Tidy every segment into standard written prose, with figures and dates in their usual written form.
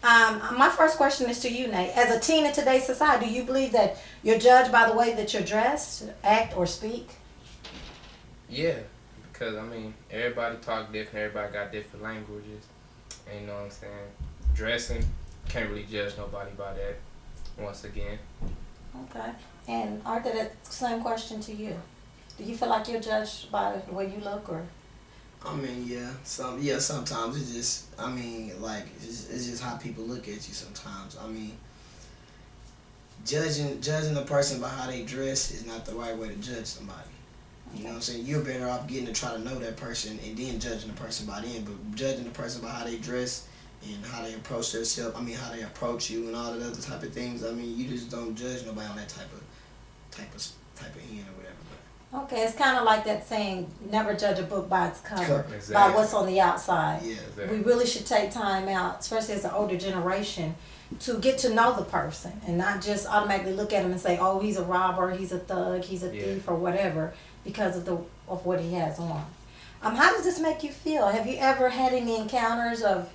My first question is to you, Nate. As a teen in today's society, do you believe that you're judged by the way that you're dressed, act, or speak? Yeah, because everybody talk different. Everybody got different languages. And you know what I'm saying? Dressing, can't really judge nobody by that. Once again, Okay. And Arthur, that same question to you. Do you feel like you're judged by the way you look, or? I mean, yeah, sometimes it's just, I mean, like it's just how people look at you. Sometimes, I mean, judging a person by how they dress is not the right way to judge somebody. You know what I'm saying? You're better off getting to try to know that person and then judging the person by then. But judging the person by how they dress and how they approach themselves, I mean, how they approach you and all the other type of things. I mean, you just don't judge nobody on that type of end or whatever. Okay, it's kind of like that saying, never judge a book by its cover, exactly. by what's on the outside. Yeah, Exactly. We really should take time out, especially as an older generation, to get to know the person and not just automatically look at him and say, oh, he's a robber, he's a thug, he's a thief, or whatever, because of what he has on. How does this make you feel? Have you ever had any encounters of,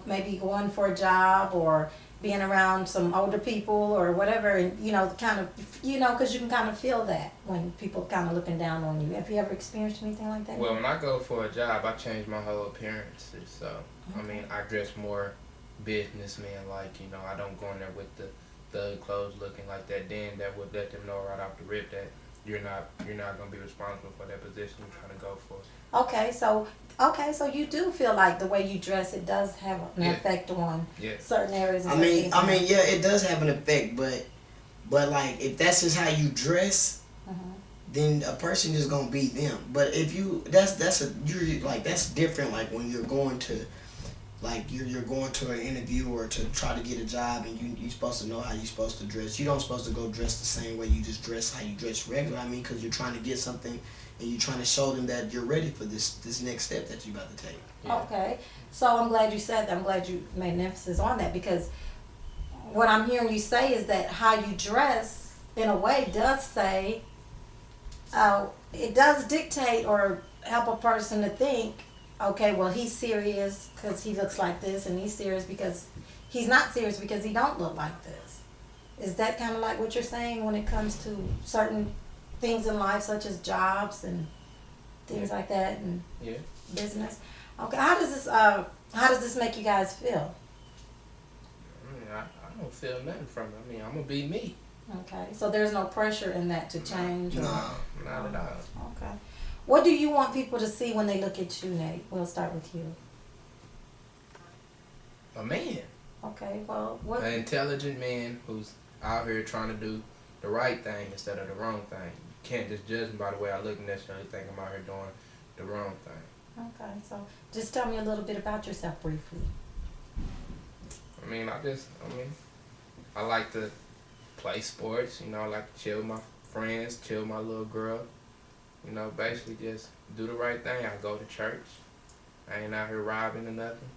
maybe going for a job or being around some older people or whatever, and kind of, because you can kind of feel that when people kind of looking down on you. Have you ever experienced anything like that? Well, when I go for a job, I change my whole appearances. So, I dress more businessman like. I don't go in there with the thug clothes looking like that. Then that would let them know right off the rip that you're not gonna be responsible for that position you're trying to go for. Okay, so you do feel like the way you dress, it does have an effect on certain areas. I mean, yeah, it does have an effect, but like if that's just how you dress, then a person is gonna be them. But if that's different. Like when you're going to, like you're going to an interview or to try to get a job, and you're supposed to know how you're supposed to dress. You don't supposed to go dress the same way you just dress how you dress regular. I mean, because you're trying to get something, and you're trying to show them that you're ready for this next step that you're about to take. Yeah. Okay, so I'm glad you said that. I'm glad you made an emphasis on that, because what I'm hearing you say is that how you dress, in a way, does say, it does dictate or help a person to think, okay, well, he's serious because he looks like this, and he's serious because he's not serious because he don't look like this. Is that kind of like what you're saying when it comes to certain things in life, such as jobs and things like that, and business? Okay, how does this make you guys feel? I don't feel nothing from it. I'm gonna be me. Okay, so there's no pressure in that to change? No, not at all. Okay. What do you want people to see when they look at you, Nate? We'll start with you. A man. Okay, well, what? An intelligent man who's out here trying to do the right thing instead of the wrong thing. You can't just judge me by the way I look and necessarily think I'm out here doing the wrong thing. Okay, so just tell me a little bit about yourself briefly. I like to play sports. I like to chill with my friends, chill with my little girl. Basically just do the right thing. I go to church. I ain't out here robbing or nothing.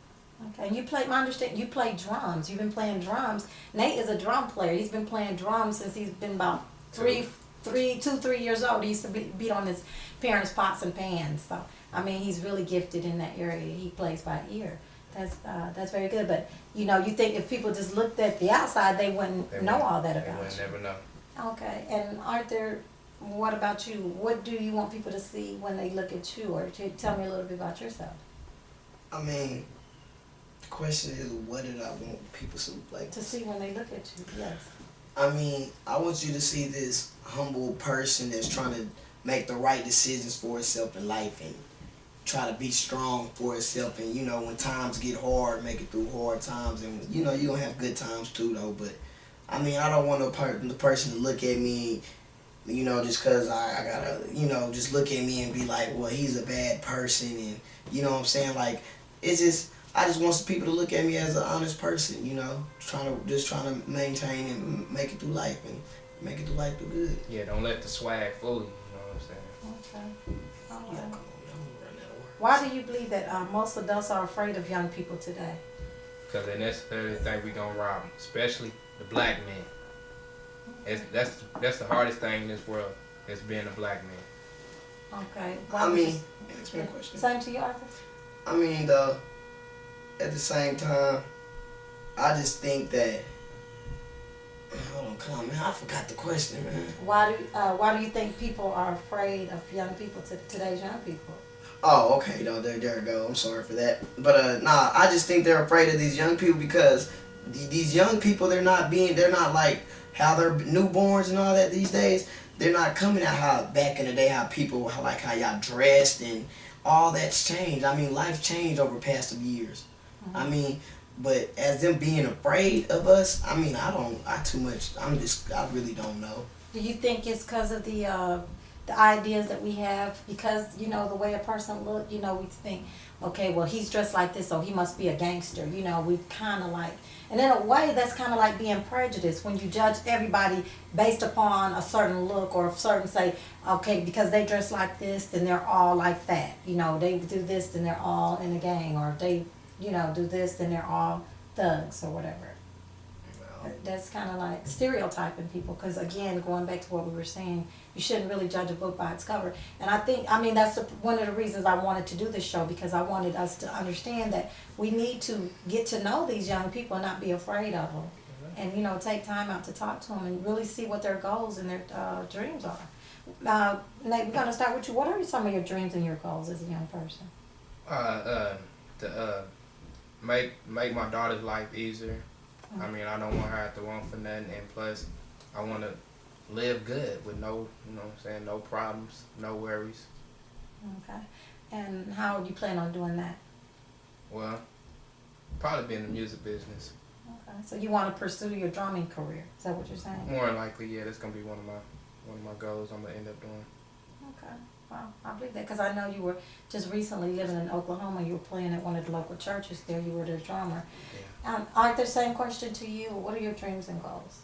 Okay, and I understand you play drums. You've been playing drums. Nate is a drum player. He's been playing drums since he's been about 3 years old. He used to beat on his parents' pots and pans. So, he's really gifted in that area. He plays by ear. That's very good. But, you think if people just looked at the outside, they wouldn't know all that about you. They would never know. Okay, and Arthur, what about you? What do you want people to see when they look at you? Or tell me a little bit about yourself. The question is, what did I want people to like to see when they look at you? Yes. I want you to see this humble person that's trying to make the right decisions for herself in life and try to be strong for herself. And when times get hard, make it through hard times. And you're gonna have good times too, though. But I don't want the person to look at me, just cause I gotta, just look at me and be like, well, he's a bad person, and you know what I'm saying? Like, I just want some people to look at me as an honest person, trying to maintain and make it through life and make it through life through good. Yeah, don't let the swag fool you. You know what I'm saying? Okay. All right. Yeah, come on, don't run out of words. Why do you believe that most adults are afraid of young people today? Because they necessarily think we gonna rob them, especially the black man. That's the hardest thing in this world, is being a black man. Okay. Ask me a question. Same to you, Arthur? At the same time, I just think that. Hold on, come on, man. I forgot the question, man. Why do you think people are afraid of young people, today's young people? Oh, okay. No, there we go. I'm sorry for that. But nah, I just think they're afraid of these young people because these young people, they're not like how they're newborns and all that these days. They're not coming out how back in the day how people like how y'all dressed and all that's changed. I mean, life changed over past of years. Mm-hmm. I mean, but as them being afraid of us, I mean, I really don't know. Do you think it's because of the ideas that we have? Because, you know, the way a person look, you know, we think, okay, well, he's dressed like this, so he must be a gangster. You know, we kind of like, and in a way, that's kind of like being prejudiced when you judge everybody based upon a certain look or a certain, say, okay, because they dress like this, then they're all like that. You know, they do this, then they're all in a gang, or if they, you know, do this, then they're all thugs or whatever. That's kind of like stereotyping people, because again, going back to what we were saying, you shouldn't really judge a book by its cover. And I mean, that's one of the reasons I wanted to do this show, because I wanted us to understand that we need to get to know these young people and not be afraid of them. And, you know, take time out to talk to them and really see what their goals and their dreams are. Nate, we're going to start with you. What are some of your dreams and your goals as a young person? To make my daughter's life easier. I mean, I don't want her to have to want for nothing, and plus, I want to live good with no, you know what I'm saying, no problems, no worries. Okay. And how do you plan on doing that? Well, probably be in the music business. Okay. So you want to pursue your drumming career? Is that what you're saying? More than likely, yeah. That's gonna be one of my goals. I'm gonna end up doing. Okay. Wow, I believe that, because I know you were just recently living in Oklahoma. You were playing at one of the local churches there. You were the drummer. Yeah. Arthur, same question to you. What are your dreams and goals?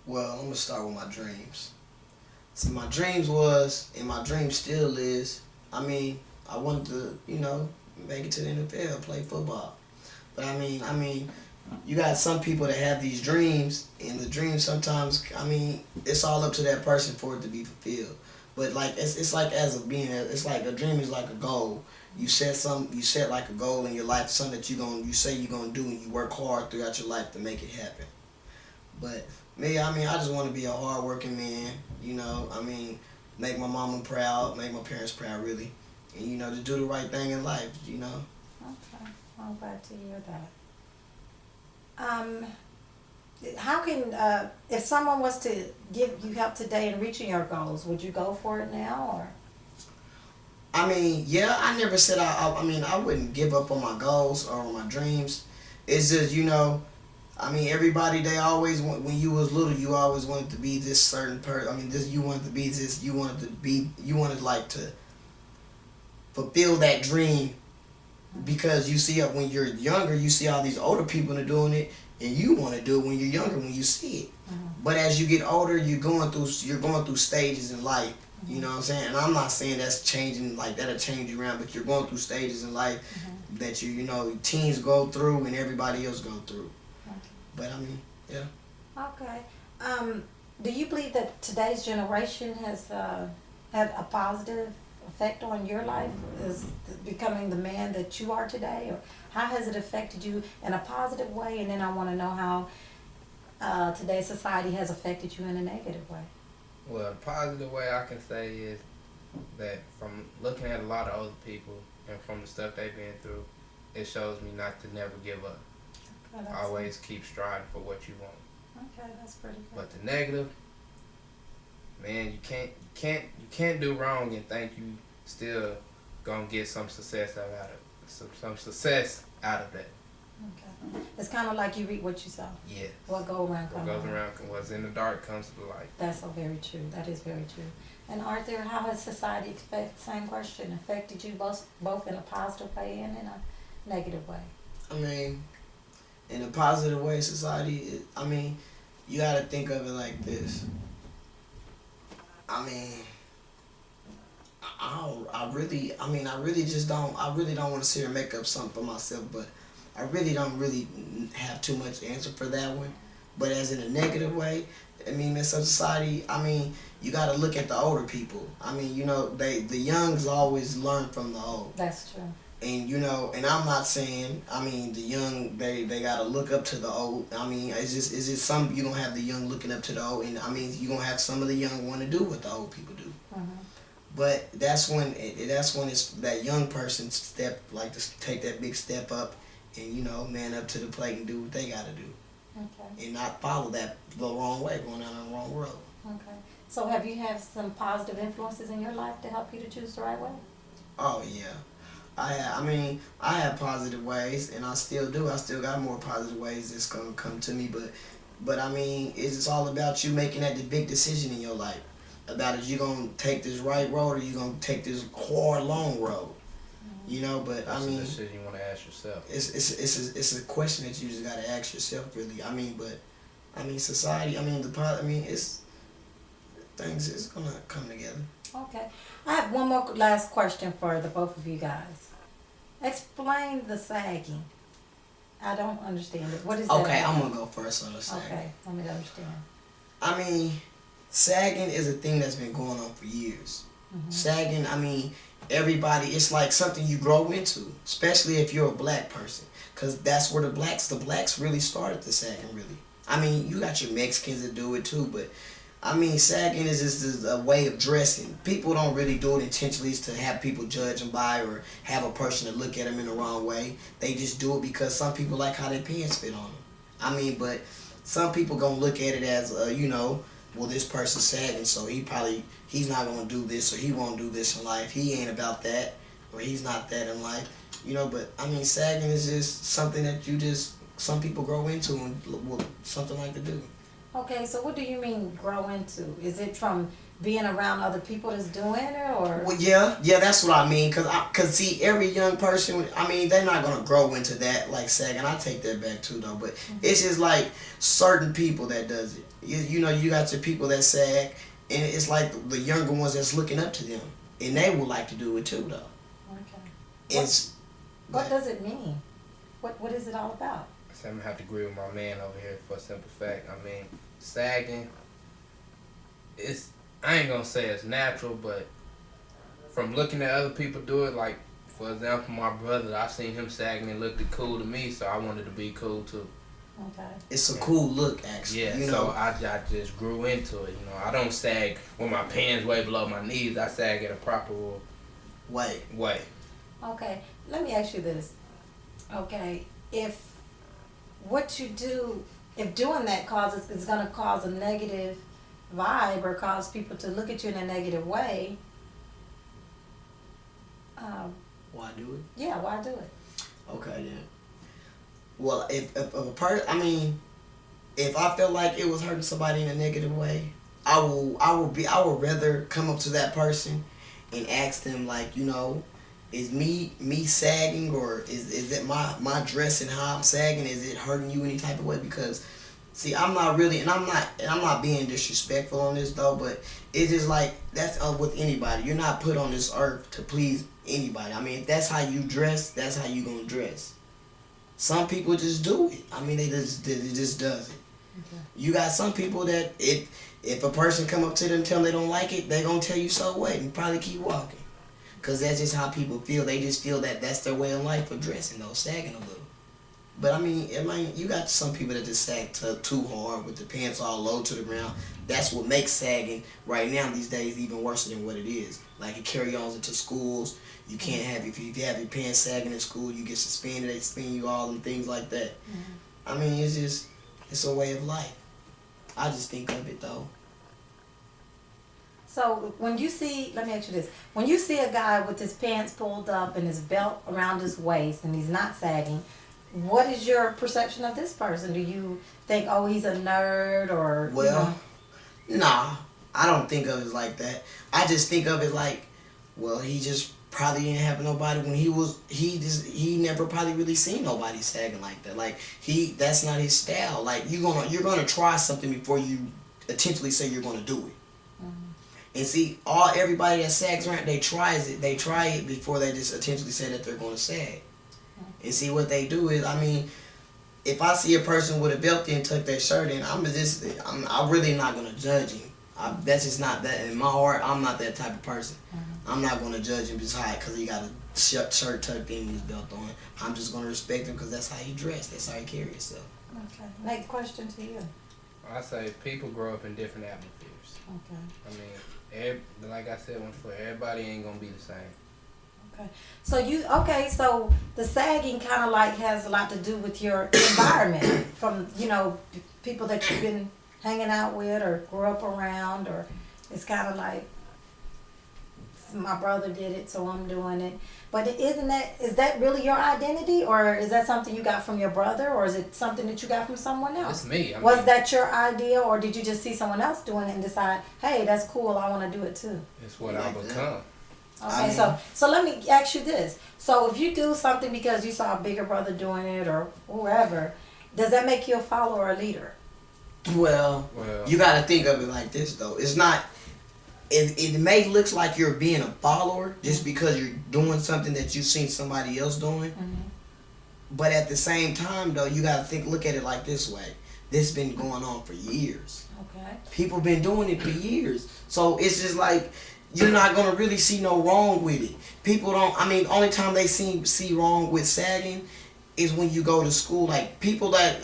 Well, I'm gonna start with my dreams. See, my dreams was, and my dream still is, I mean, I wanted to, you know, make it to the NFL, play football. But I mean, you got some people that have these dreams, and the dreams sometimes, I mean, it's all up to that person for it to be fulfilled. But like it's like it's like a dream is like a goal. You set like a goal in your life, something that you say you're gonna do, and you work hard throughout your life to make it happen. But me, I mean, I just want to be a hard-working man. You know, I mean, make my mama proud, make my parents proud, really, and you know, to do the right thing in life. You know. Okay, I'm glad to hear that. How can if someone was to give you help today in reaching your goals, would you go for it now, or? I mean, yeah, I never said I mean, I wouldn't give up on my goals or on my dreams. It's just, you know, I mean, everybody, they always want, when you was little, you always wanted to be this certain person. I mean, you wanted like to fulfill that dream, because you see it when you're younger, you see all these older people are doing it, and you want to do it when you're younger, when you see it. Mm-hmm. But as you get older, you're going through stages in life. You know what I'm saying? And I'm not saying that's changing, like that'll change you around, but you're going through stages in life that you know, teens go through and everybody else go through. Okay. But I mean, yeah. Okay. Do you believe that today's generation has had a positive effect on your life, as becoming the man that you are today, or how has it affected you in a positive way? And then I want to know how today's society has affected you in a negative way. Well, a positive way I can say is that from looking at a lot of older people and from the stuff they've been through, it shows me not to never give up. Okay, Always keep striving for what you want. Okay, that's pretty good. But the negative, man, you can't do wrong and think you still gonna get some success out of it. Some success out of that. Okay. It's kind of like you reap what you sow. Yeah. What goes around What comes goes around, what's in the dark comes to the light. That's so very true. That is very true. And Arthur, how has society, same question, affected you both in a positive way and in a negative way? I mean, in a positive way, society, I mean, you gotta think of it like this. I mean, I really don't want to sit here and make up something for myself, but I really don't really have too much answer for that one. But as in a negative way, I mean, in some society, I mean, you got to look at the older people. I mean, you know, the youngs always learn from the old. That's true. And and I'm not saying, the young, they gotta look up to the old. It's just some, you gonna have the young looking up to the old, and you gonna have some of the young want to do what the old people do. But that's when it's that young person to take that big step up and man up to the plate and do what they gotta do. Okay. And not follow that the wrong way, going down the wrong road. Okay. So have you had some positive influences in your life to help you to choose the right way? Oh yeah. I have positive ways, and I still do. I still got more positive ways that's gonna come to me, but it's just all about you making that big decision in your life. About if you gonna take this right road or you gonna take this hard long road. But That's a decision you want to ask yourself. It's a question that you just gotta ask yourself, really. Society. It's things is gonna come together. Okay. I have one more last question for the both of you guys. Explain the sagging. I don't understand it. What is that? Okay, I'm gonna go first on the sagging. Okay, let me understand. Sagging is a thing that's been going on for years. Sagging, everybody, it's like something you grow into, especially if you're a black person, because that's where the blacks really started the sagging, really. You got your Mexicans that do it too, but sagging is just a way of dressing. People don't really do it intentionally to have people judge them by or have a person to look at them in the wrong way. They just do it because some people like how their pants fit on them. But some people gonna look at it as, well, this person's sagging, so he's not gonna do this or he won't do this in life. He ain't about that, or he's not that in life. But sagging is just something that some people grow into and something like to do. Okay, so what do you mean grow into? Is it from being around other people that's doing it, or? Well, yeah, that's what I mean. Cause see, every young person, they're not gonna grow into that like sagging. I take that back too, though. But it's just like certain people that does it. You got your people that sag, and it's like the younger ones that's looking up to them, and they would like to do it too, though. Okay. What does it mean? What is it all about? I'm gonna have to agree with my man over here for a simple fact. Sagging, I ain't gonna say it's natural, but from looking at other people do it, like for example, my brother, I seen him sagging and looked cool to me, so I wanted to be cool too. Okay. It's a cool look, actually. Yeah, so I just grew into it. I don't sag with my pants way below my knees. I sag at a proper way. Okay, let me ask you this. Okay, if what you do, if doing that is going to cause a negative vibe or cause people to look at you in a negative way, why do it? Yeah, why do it? Okay, then. Well, if a person, if I felt like it was hurting somebody in a negative way, I would rather come up to that person and ask them, like, is me sagging, or is it my dress and how I'm sagging, is it hurting you any type of way? Because see, I'm not really, and I'm not being disrespectful on this though, but it's just like that's with anybody. You're not put on this earth to please anybody. If that's how you dress, that's how you gonna dress. Some people just do it. It just does it. Okay. You got some people that if a person come up to them, tell them they don't like it, they gonna tell you so what and probably keep walking. Because that's just how people feel. They just feel that that's their way of life of dressing, though, sagging a little. But you got some people that just sag too hard with the pants all low to the ground. That's what makes sagging right now these days even worse than what it is. Like it carry on into schools. You can't have, if you have your pants sagging in school, you get suspended. They suspend you all and things like that. It's a way of life. I just think of it though. So when you see, let me ask you this. When you see a guy with his pants pulled up and his belt around his waist and he's not sagging, what is your perception of this person? Do you think, oh, he's a nerd, or? Well, nah, I don't think of it like that. I just think of it like, well, he just probably didn't have nobody when he never probably really seen nobody sagging like that. Like that's not his style. Like you're gonna try something before you intentionally say you're gonna do it. And see, everybody that sags around, they try it before they just intentionally say that they're going to sag. And see, what they do is, if I see a person with a belt and tuck their shirt in, I'm really not going to judge him. That's just not that. In my heart, I'm not that type of person. I'm not going to judge him just high because he got a shirt tucked in with his belt on. I'm just gonna respect him because that's how he dress. That's how he carry himself. Okay. Next question to you. I say people grow up in different atmospheres. Okay. I mean, like I said before, everybody ain't gonna be the same. Okay. So the sagging kind of like has a lot to do with your environment from, people that you've been hanging out with or grew up around, or it's kind of like my brother did it, so I'm doing it. But is that really your identity, or is that something you got from your brother, or is it something that you got from someone else? It's me. Was that your idea, or did you just see someone else doing it and decide, hey, that's cool, I want to do it too? It's what I become. Okay, so let me ask you this. So if you do something because you saw a bigger brother doing it or whoever, does that make you a follower or a leader? Well, you got to think of it like this, though. It's not. It may look like you're being a follower just because you're doing something that you've seen somebody else doing. Mm-hmm. But at the same time, though, you got to look at it like this way. This has been going on for years. Okay. People been doing it for years. So it's just like, you're not going to really see no wrong with it. People don't, only time they see wrong with sagging is when you go to school. Like, people that,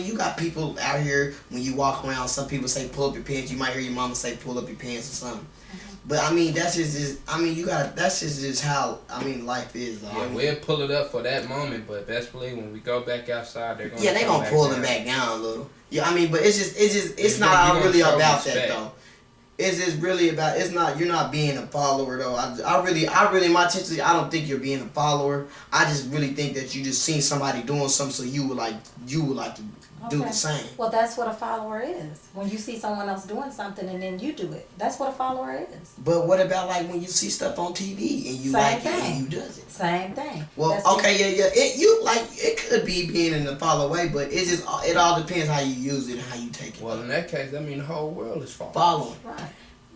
you got people out here, when you walk around, some people say pull up your pants. You might hear your mama say pull up your pants or something. Mm-hmm. But that's just how, life is. Though. Yeah, we'll pull it up for that moment, but best believe when we go back outside, they're gonna they're gonna pull them back down a little. Yeah, but it's not really about that though. It's just really about, you're not being a follower though. I really, my intention, I don't think you're being a follower. I just really think that you just seen somebody doing something, so you would like to do the same. Well, that's what a follower is. When you see someone else doing something and then you do it, that's what a follower is. But what about like when you see stuff on TV and you like it and you does it? Same thing. Well, yeah. It could be being in the follow way, but it all depends how you use it and how you take it. Well, in that case, the whole world is following. Right.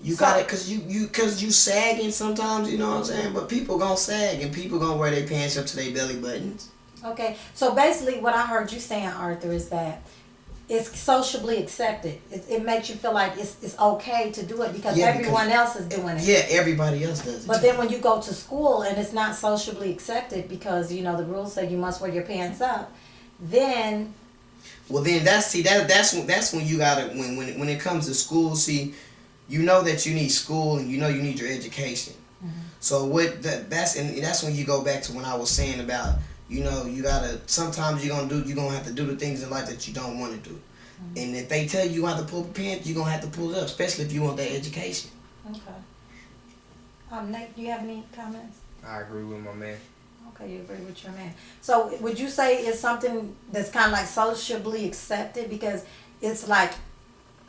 You got it, cause you sagging sometimes, you know what I'm saying. But people gonna sag and people gonna wear their pants up to their belly buttons. Okay, so basically, what I heard you saying, Arthur, is that it's socially accepted. It makes you feel like it's okay to do it because everyone else is doing it. Yeah, everybody else does it. But then when you go to school and it's not socially accepted because the rules say you must wear your pants up, then. Well, then that's when you gotta when it comes to school, see. You know that you need school and you know you need your education. Mm-hmm. So that's when you go back to when I was saying about, you gotta, sometimes you're gonna have to do the things in life that you don't want to do. Mm-hmm. And if they tell you have to pull the pants, you're gonna have to pull it up, especially if you want that education. Okay. Nate, do you have any comments? I agree with my man. Okay, you agree with your man. So would you say it's something that's kind of like socially accepted because it's like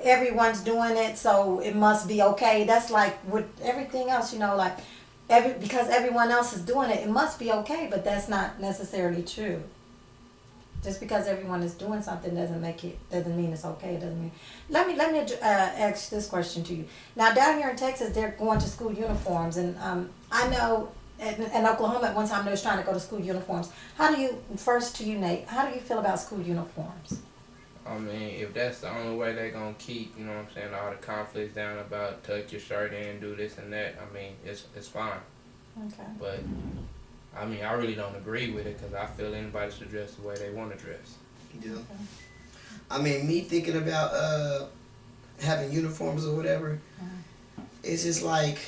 everyone's doing it, so it must be okay? That's like with everything else, because everyone else is doing it, it must be okay, but that's not necessarily true. Just because everyone is doing something doesn't mean it's okay. It doesn't mean. Let me ask this question to you. Now, down here in Texas, they're going to school uniforms, and I know in Oklahoma at one time they was trying to go to school uniforms. First to you, Nate, how do you feel about school uniforms? If that's the only way they're going to keep, all the conflicts down about tuck your shirt in, do this and that, it's fine. Okay. But, I really don't agree with it because I feel anybody should dress the way they want to dress. Yeah. Okay. Me thinking about having uniforms or whatever, it's just like,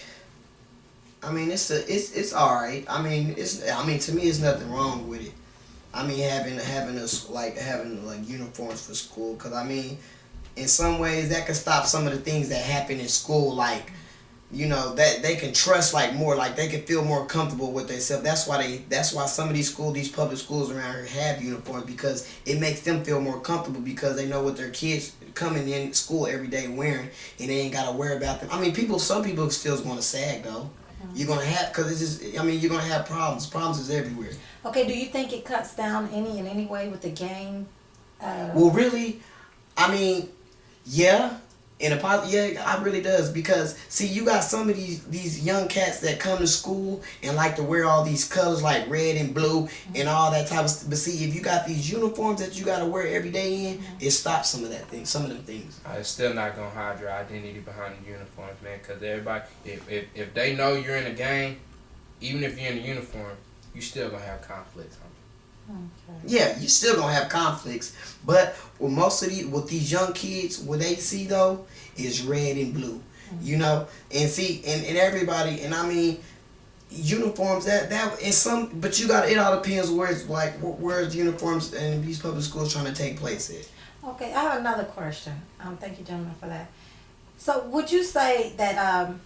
it's all right. To me, it's nothing wrong with it. Having uniforms for school, because in some ways that can stop some of the things that happen in school, like that they can trust more, like they can feel more comfortable with themselves. That's why some of these public schools around here have uniforms, because it makes them feel more comfortable because they know what their kids coming in school every day wearing, and they ain't gotta worry about them. Some people still want to sag though. You're gonna have, because it's just, you're gonna have problems. Problems is everywhere. Okay, do you think it cuts down in any way with the gang? Well, really, yeah. It really does, because see, you got some of these young cats that come to school and like to wear all these colors like red and blue and all that type of stuff. But see, if you got these uniforms that you got to wear every day in, it stops some of them things. It's still not gonna hide your identity behind the uniforms, man. Because everybody, if they know you're in a gang, even if you're in a uniform, you still gonna have conflicts. Okay. Yeah, you still gonna have conflicts, but with most of these young kids, what they see though is red and blue, you know, and see, and everybody, and I mean, uniforms that and some, but you got, it all depends where it's like where's uniforms in these public schools trying to take place at. Okay, I have another question. Thank you, gentlemen, for that. So, would you say that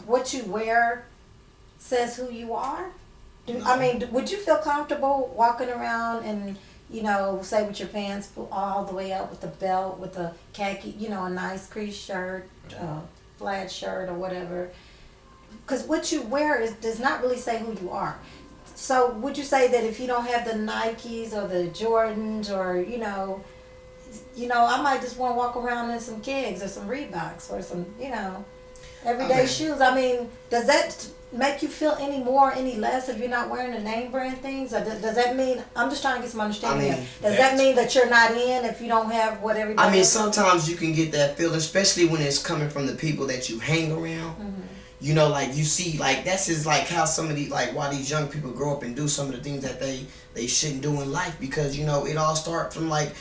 what you wear says who you are? I mean, would you feel comfortable walking around and, you know, say with your pants pulled all the way up with the belt, with a khaki, you know, a nice crease shirt, plaid shirt or whatever? Because what you wear does not really say who you are. So would you say that if you don't have the Nikes or the Jordans or, you know, I might just want to walk around in some Kegs or some Reeboks or some, you know, everyday shoes. I mean, does that make you feel any more, any less if you're not wearing the name brand things? Or does that mean, I'm just trying to get some understanding here. Does that mean that you're not in if you don't have what everybody I mean, else sometimes you can get that feeling, especially when it's coming from the people that you hang around. Mm-hmm. You know, like you see, like that's just like how some of these, like why these young people grow up and do some of the things that they shouldn't do in life, because you know it all starts from like,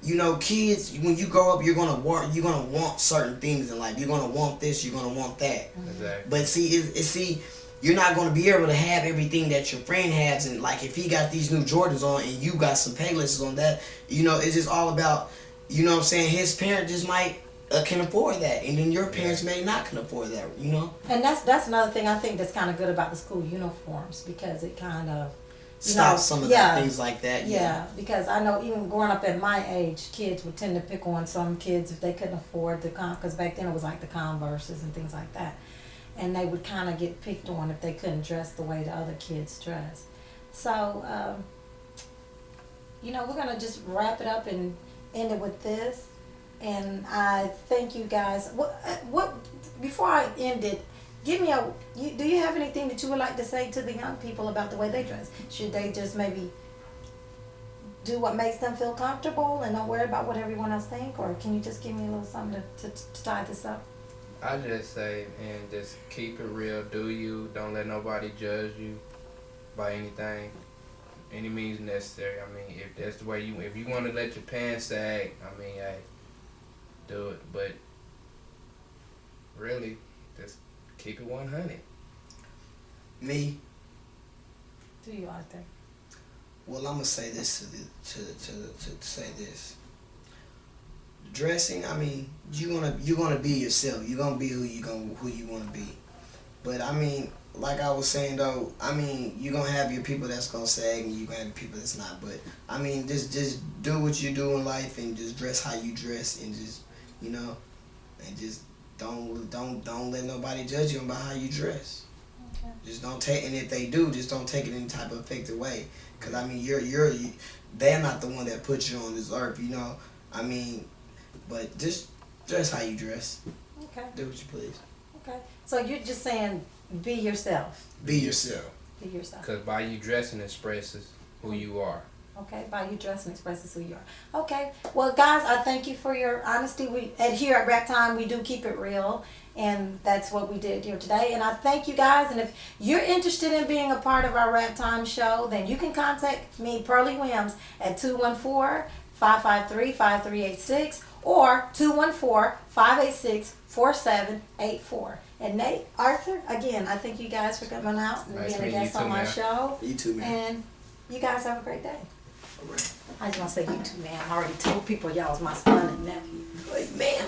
you know, kids. When you grow up, you're gonna want certain things in life. You're gonna want this. You're gonna want that. Exactly. But see, you're not gonna be able to have everything that your friend has. And like if he got these new Jordans on and you got some Paylesses on that, you know, it's just all about, you know what I'm saying. His parent just might can afford that, and then your parents may not can afford that, you know. And that's another thing I think that's kind of good about the school uniforms, because it kind of Stops some of the things like that. Yeah, because I know even growing up at my age, kids would tend to pick on some kids if they couldn't afford the because back then it was like the Converses and things like that, and they would kind of get picked on if they couldn't dress the way the other kids dress. So, you know, we're gonna just wrap it up and end it with this. And I thank you guys. What before I end it, give me do you have anything that you would like to say to the young people about the way they dress? Should they just maybe do what makes them feel comfortable and don't worry about what everyone else think? Or can you just give me a little something to tie this up? I just say, and just keep it real. Do you? Don't let nobody judge you by anything, any means necessary. I mean, if that's the way if you want to let your pants sag, I mean, hey, do it. But really, just keep it 100. Me? Do you, Arthur? Well, I'm gonna say this to say this. Dressing, I mean, you're gonna be yourself. You're gonna be who you want to be. But I mean, like I was saying though, I mean, you're gonna have your people that's gonna sag, and you're gonna have your people that's not. But I mean, just do what you do in life, and just dress how you dress, and just, you know, and just don't let nobody judge you about how you dress. Okay. Just don't take, and if they do, just don't take it any type of effective way. Cause I mean, they're not the one that put you on this earth, you know. I mean, but just dress how you dress. Okay. Do what you please. Okay. So you're just saying be yourself. Be yourself. Be yourself. Because by you dressing expresses who you are. Okay, by you dress and expresses who you are. Okay, well guys, I thank you for your honesty. Here at Rap Time, we do keep it real, and that's what we did here today. And I thank you guys, and if you're interested in being a part of our Rap Time show, then you can contact me, Pearlie Williams, at 214-553-5386 or 214-586-4784. And Nate, Arthur, again, I thank you guys for coming out and Nice being a meeting you guest too, on my man. show. You too, man. And you guys have a great day. All right. I just want to say you too, man. I already told people y'all was my son and nephew. Like, man.